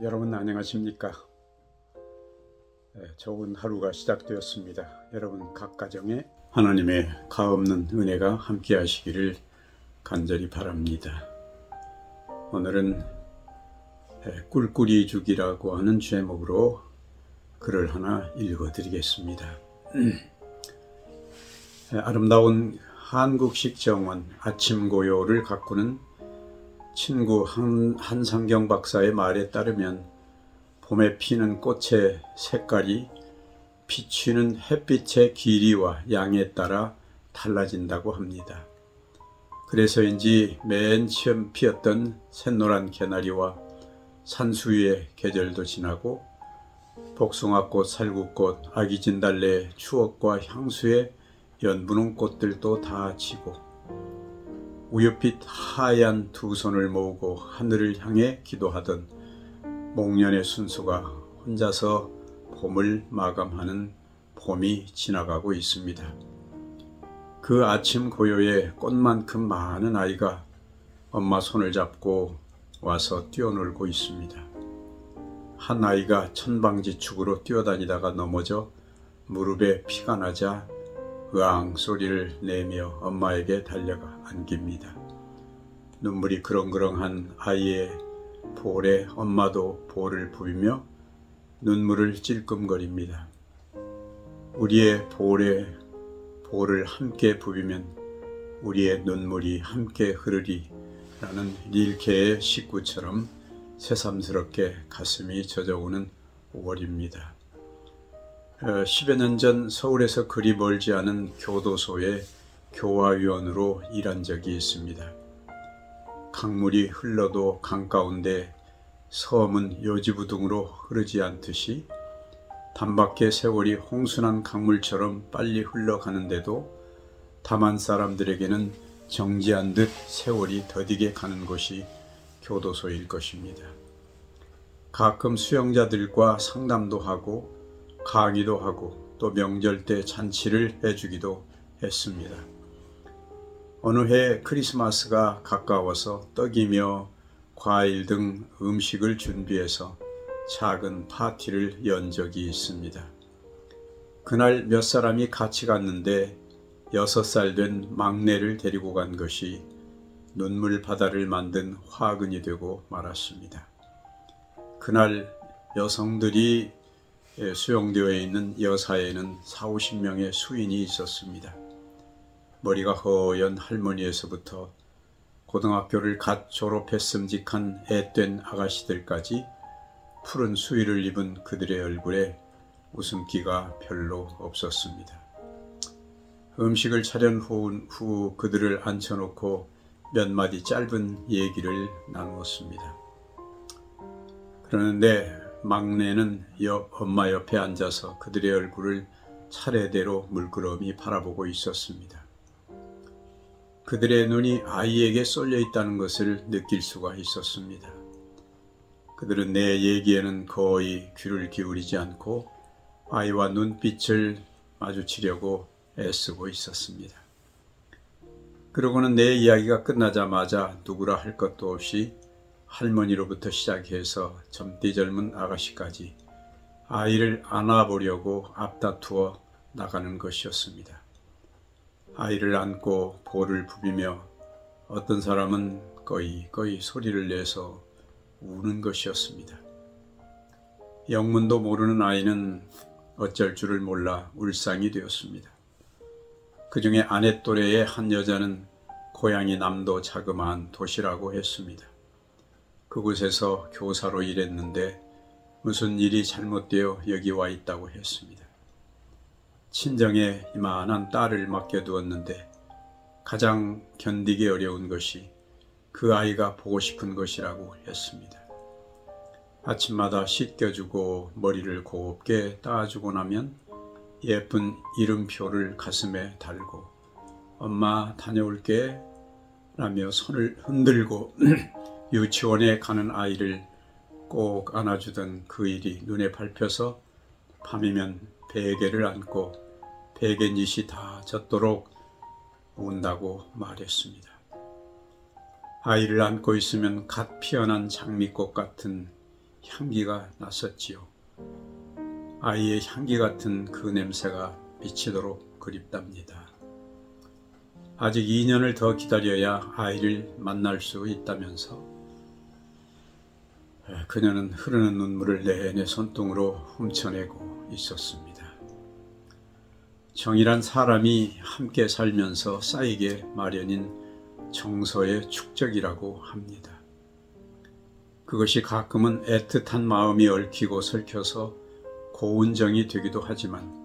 여러분 안녕하십니까? 좋은 하루가 시작되었습니다. 여러분 각 가정에 하나님의 가없는 은혜가 함께 하시기를 간절히 바랍니다. 오늘은 꿀꿀이죽이라고 하는 제목으로 글을 하나 읽어드리겠습니다. 아름다운 한국식 정원 아침고요를 가꾸는 친구 한상경 박사의 말에 따르면 봄에 피는 꽃의 색깔이 비추는 햇빛의 길이와 양에 따라 달라진다고 합니다. 그래서인지 맨 처음 피었던 샛노란 개나리와 산수유의 계절도 지나고 복숭아꽃, 살구꽃, 아기진달래의 추억과 향수의 연분홍 꽃들도 다 지고 우윳빛 하얀 두 손을 모으고 하늘을 향해 기도하던 목련의 순수가 혼자서 봄을 마감하는 봄이 지나가고 있습니다. 그 아침 고요에 꽃만큼 많은 아이가 엄마 손을 잡고 와서 뛰어놀고 있습니다. 한 아이가 천방지축으로 뛰어다니다가 넘어져 무릎에 피가 나자 으앙 소리를 내며 엄마에게 달려가 안깁니다. 눈물이 그렁그렁한 아이의 볼에 엄마도 볼을 부비며 눈물을 찔끔거립니다. 우리의 볼에 볼을 함께 부비면 우리의 눈물이 함께 흐르리 라는 릴케의 식구처럼 새삼스럽게 가슴이 젖어오는 5월입니다. 10여 년 전 서울에서 그리 멀지 않은 교도소의 교화위원으로 일한 적이 있습니다. 강물이 흘러도 강 가운데 섬은 요지부둥으로 흐르지 않듯이 단밖에 세월이 홍순한 강물처럼 빨리 흘러가는데도 다만 사람들에게는 정지한 듯 세월이 더디게 가는 곳이 교도소일 것입니다. 가끔 수용자들과 상담도 하고 강의도 하고 또 명절 때 잔치를 해주기도 했습니다. 어느 해 크리스마스가 가까워서 떡이며 과일 등 음식을 준비해서 작은 파티를 연 적이 있습니다. 그날 몇 사람이 같이 갔는데 6살 된 막내를 데리고 간 것이 눈물 바다를 만든 화근이 되고 말았습니다. 그날 여성들이 수용되어 있는 여사에는 40~50명의 수인이 있었습니다. 머리가 허연 할머니에서부터 고등학교를 갓 졸업했음직한 앳된 아가씨들까지 푸른 수의를 입은 그들의 얼굴에 웃음기가 별로 없었습니다. 음식을 차린 후 그들을 앉혀놓고 몇 마디 짧은 얘기를 나누었습니다. 그러는데 막내는 엄마 옆에 앉아서 그들의 얼굴을 차례대로 물끄러미 바라보고 있었습니다. 그들의 눈이 아이에게 쏠려 있다는 것을 느낄 수가 있었습니다. 그들은 내 얘기에는 거의 귀를 기울이지 않고 아이와 눈빛을 마주치려고 애쓰고 있었습니다. 그러고는 내 이야기가 끝나자마자 누구라 할 것도 없이 할머니로부터 시작해서 젊디 젊은 아가씨까지 아이를 안아보려고 앞다투어 나가는 것이었습니다. 아이를 안고 볼을 부비며 어떤 사람은 꺼이 소리를 내서 우는 것이었습니다. 영문도 모르는 아이는 어쩔 줄을 몰라 울상이 되었습니다. 그 중에 아내 또래의 한 여자는 고향이 남도 자그마한 도시라고 했습니다. 그곳에서 교사로 일했는데 무슨 일이 잘못되어 여기 와 있다고 했습니다. 친정에 이만한 딸을 맡겨두었는데 가장 견디기 어려운 것이 그 아이가 보고 싶은 것이라고 했습니다. 아침마다 씻겨주고 머리를 곱게 따주고 나면 예쁜 이름표를 가슴에 달고 엄마 다녀올게 라며 손을 흔들고 유치원에 가는 아이를 꼭 안아주던 그 일이 눈에 밟혀서 밤이면 베개를 안고 베갯잎이 다 젖도록 운다고 말했습니다. 아이를 안고 있으면 갓 피어난 장미꽃 같은 향기가 났었지요. 아이의 향기 같은 그 냄새가 미치도록 그립답니다. 아직 2년을 더 기다려야 아이를 만날 수 있다면서 그녀는 흐르는 눈물을 내내 손등으로 훔쳐내고 있었습니다. 정이란 사람이 함께 살면서 쌓이게 마련인 정서의 축적이라고 합니다. 그것이 가끔은 애틋한 마음이 얽히고 설켜서 고운 정이 되기도 하지만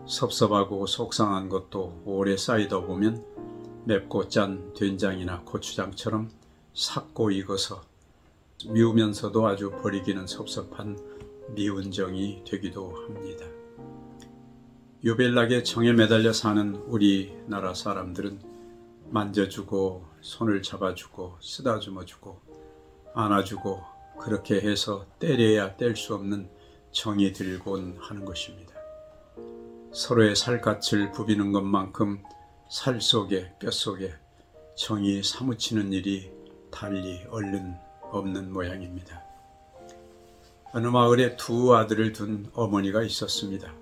섭섭하고 속상한 것도 오래 쌓이다 보면 맵고 짠 된장이나 고추장처럼 삭고 익어서 미우면서도 아주 버리기는 섭섭한 미운 정이 되기도 합니다. 유별나게 정에 매달려 사는 우리나라 사람들은 만져주고 손을 잡아주고 쓰다듬어주고 안아주고 그렇게 해서 때려야 뗄 수 없는 정이 들곤 하는 것입니다. 서로의 살갗을 부비는 것만큼 살 속에 뼛속에 정이 사무치는 일이 달리 얼른 없는 모양입니다. 어느 마을에 두 아들을 둔 어머니가 있었습니다.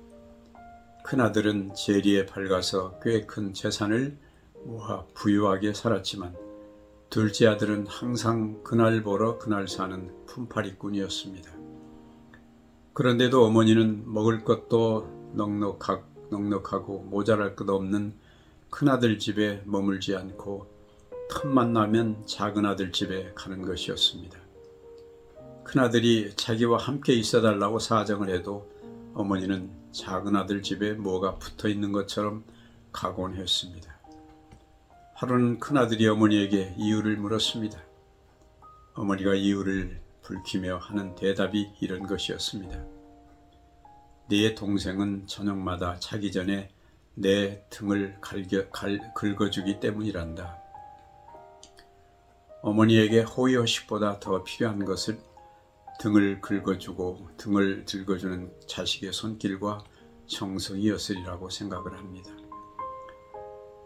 큰아들은 재리에 밝아서 꽤 큰 재산을 모아 부유하게 살았지만 둘째 아들은 항상 그날 벌어 그날 사는 품팔이꾼이었습니다. 그런데도 어머니는 먹을 것도 넉넉하고 모자랄 것 없는 큰아들 집에 머물지 않고 틈만 나면 작은아들 집에 가는 것이었습니다. 큰아들이 자기와 함께 있어달라고 사정을 해도 어머니는 작은아들 집에 뭐가 붙어있는 것처럼 가곤 했습니다. 하루는 큰아들이 어머니에게 이유를 물었습니다. 어머니가 이유를 불키며 하는 대답이 이런 것이었습니다. 네 동생은 저녁마다 자기 전에 내 등을 긁어주기 때문이란다. 어머니에게 호의호식보다 더 필요한 것은 등을 긁어주고 등을 들거주는 자식의 손길과 정성이었으리라고 생각을 합니다.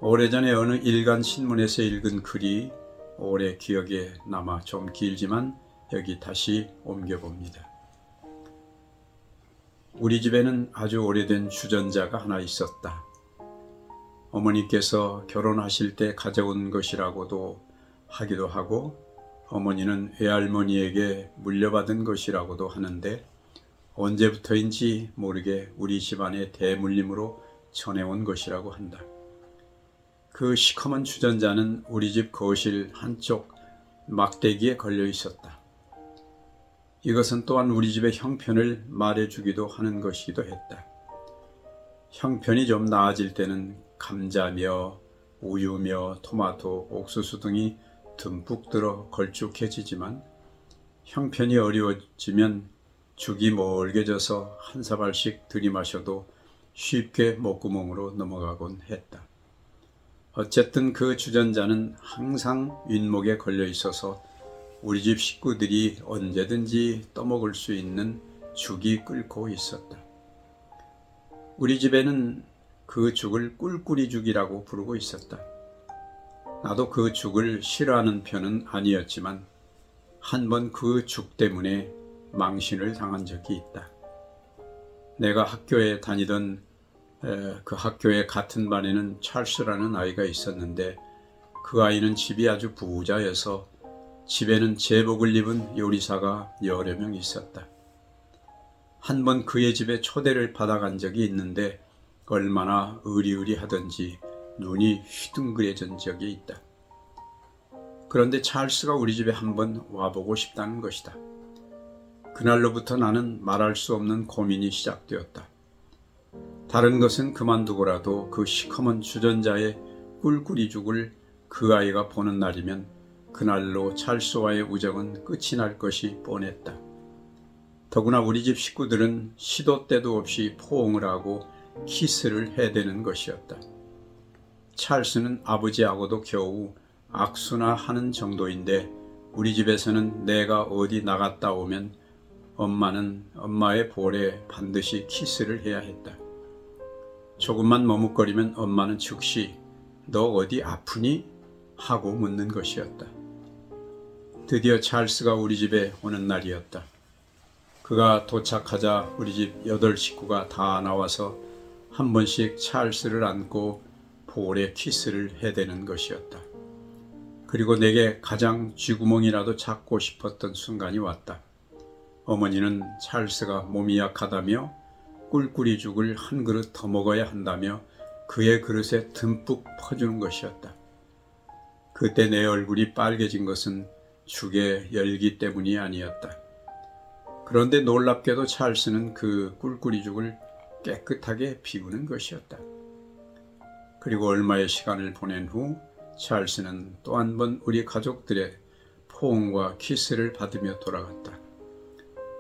오래전에 어느 일간 신문에서 읽은 글이 오래 기억에 남아 좀 길지만 여기 다시 옮겨봅니다. 우리 집에는 아주 오래된 주전자가 하나 있었다. 어머니께서 결혼하실 때 가져온 것이라고도 하기도 하고 어머니는 외할머니에게 물려받은 것이라고도 하는데 언제부터인지 모르게 우리 집안의 대물림으로 전해온 것이라고 한다. 그 시커먼 주전자는 우리 집 거실 한쪽 막대기에 걸려 있었다. 이것은 또한 우리 집의 형편을 말해주기도 하는 것이기도 했다. 형편이 좀 나아질 때는 감자며 우유며 토마토, 옥수수 등이 듬뿍 들어 걸쭉해지지만 형편이 어려워지면 죽이 멀게 져서 한 사발씩 들이마셔도 쉽게 목구멍으로 넘어가곤 했다. 어쨌든 그 주전자는 항상 윗목에 걸려 있어서 우리 집 식구들이 언제든지 떠먹을 수 있는 죽이 끓고 있었다. 우리 집에는 그 죽을 꿀꿀이죽이라고 부르고 있었다. 나도 그 죽을 싫어하는 편은 아니었지만 한 번 그 죽 때문에 망신을 당한 적이 있다. 내가 학교에 다니던 그 학교의 같은 반에는 찰스라는 아이가 있었는데 그 아이는 집이 아주 부자여서 집에는 제복을 입은 요리사가 여러 명 있었다. 한 번 그의 집에 초대를 받아간 적이 있는데 얼마나 의리의리하던지 눈이 휘둥그레진 적이 있다. 그런데 찰스가 우리 집에 한번 와보고 싶다는 것이다. 그날로부터 나는 말할 수 없는 고민이 시작되었다. 다른 것은 그만두고라도 그 시커먼 주전자의 꿀꿀이죽을 그 아이가 보는 날이면 그날로 찰스와의 우정은 끝이 날 것이 뻔했다. 더구나 우리 집 식구들은 시도 때도 없이 포옹을 하고 키스를 해대는 것이었다. 찰스는 아버지하고도 겨우 악수나 하는 정도인데 우리 집에서는 내가 어디 나갔다 오면 엄마는 엄마의 볼에 반드시 키스를 해야 했다. 조금만 머뭇거리면 엄마는 즉시 너 어디 아프니? 하고 묻는 것이었다. 드디어 찰스가 우리 집에 오는 날이었다. 그가 도착하자 우리 집 8식구가 다 나와서 한 번씩 찰스를 안고 볼에 키스를 해대는 것이었다. 그리고 내게 가장 쥐구멍이라도 잡고 싶었던 순간이 왔다. 어머니는 찰스가 몸이 약하다며 꿀꿀이죽을 한 그릇 더 먹어야 한다며 그의 그릇에 듬뿍 퍼주는 것이었다. 그때 내 얼굴이 빨개진 것은 죽의 열기 때문이 아니었다. 그런데 놀랍게도 찰스는 그 꿀꿀이죽을 깨끗하게 비우는 것이었다. 그리고 얼마의 시간을 보낸 후 찰스는 또 한 번 우리 가족들의 포옹과 키스를 받으며 돌아갔다.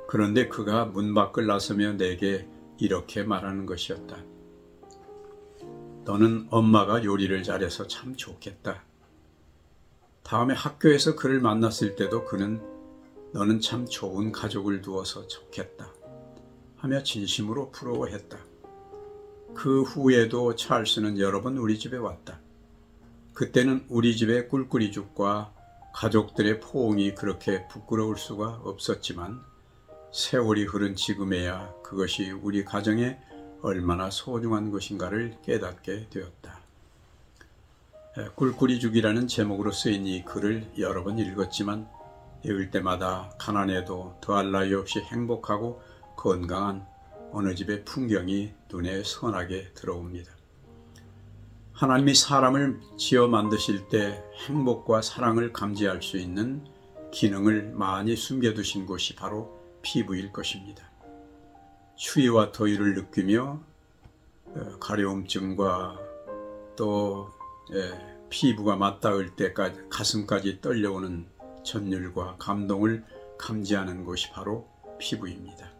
그런데 그가 문 밖을 나서며 내게 이렇게 말하는 것이었다. 너는 엄마가 요리를 잘해서 참 좋겠다. 다음에 학교에서 그를 만났을 때도 그는 너는 참 좋은 가족을 두어서 좋겠다 하며 진심으로 부러워했다. 그 후에도 찰스는 여러 번 우리 집에 왔다. 그때는 우리 집의 꿀꿀이죽과 가족들의 포옹이 그렇게 부끄러울 수가 없었지만 세월이 흐른 지금에야 그것이 우리 가정에 얼마나 소중한 것인가를 깨닫게 되었다. 꿀꿀이죽이라는 제목으로 쓰인 이 글을 여러 번 읽었지만 읽을 때마다 가난해도 더할 나위 없이 행복하고 건강한 어느 집의 풍경이 눈에 선하게 들어옵니다. 하나님이 사람을 지어 만드실 때 행복과 사랑을 감지할 수 있는 기능을 많이 숨겨두신 곳이 바로 피부일 것입니다. 추위와 더위를 느끼며 가려움증과 또 피부가 맞닿을 때까지 가슴까지 떨려오는 전율과 감동을 감지하는 곳이 바로 피부입니다.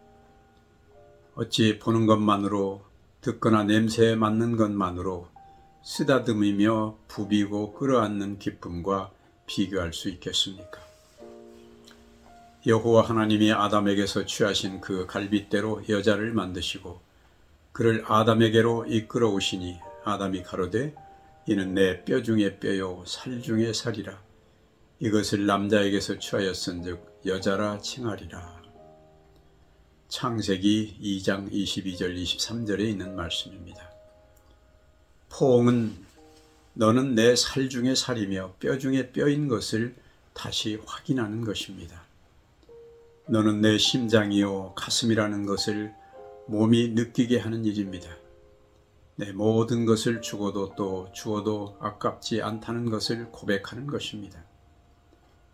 어찌 보는 것만으로 듣거나 냄새에 맡는 것만으로 쓰다듬으며 부비고 끌어안는 기쁨과 비교할 수 있겠습니까? 여호와 하나님이 아담에게서 취하신 그 갈빗대로 여자를 만드시고 그를 아담에게로 이끌어 오시니 아담이 가로되 이는 내 뼈 중에 뼈요 살 중에 살이라. 이것을 남자에게서 취하였은즉 여자라 칭하리라. 창세기 2장 22절 23절에 있는 말씀입니다. 포옹은 너는 내 살 중에 살이며 뼈 중에 뼈인 것을 다시 확인하는 것입니다. 너는 내 심장이요 가슴이라는 것을 몸이 느끼게 하는 일입니다. 내 모든 것을 주고도 또 주어도 아깝지 않다는 것을 고백하는 것입니다.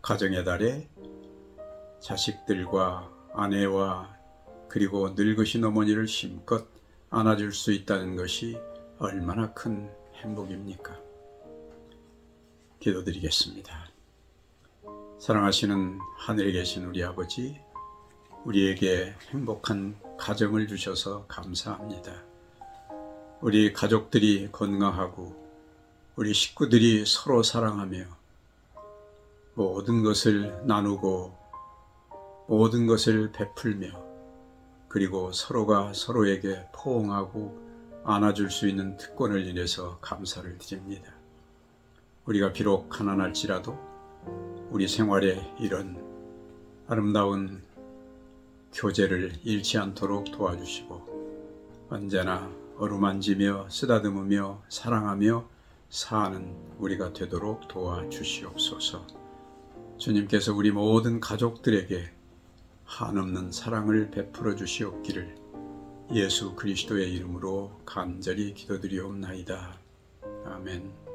가정의 달에 자식들과 아내와 그리고 늙으신 어머니를 힘껏 안아줄 수 있다는 것이 얼마나 큰 행복입니까? 기도드리겠습니다. 사랑하시는 하늘에 계신 우리 아버지, 우리에게 행복한 가정을 주셔서 감사합니다. 우리 가족들이 건강하고 우리 식구들이 서로 사랑하며 모든 것을 나누고 모든 것을 베풀며 그리고 서로가 서로에게 포옹하고 안아줄 수 있는 특권을 인해서 감사를 드립니다. 우리가 비록 가난할지라도 우리 생활에 이런 아름다운 교제를 잃지 않도록 도와주시고 언제나 어루만지며 쓰다듬으며 사랑하며 사는 우리가 되도록 도와주시옵소서. 주님께서 우리 모든 가족들에게 한없는 사랑을 베풀어 주시옵기를 예수 그리스도의 이름으로 간절히 기도드리옵나이다. 아멘.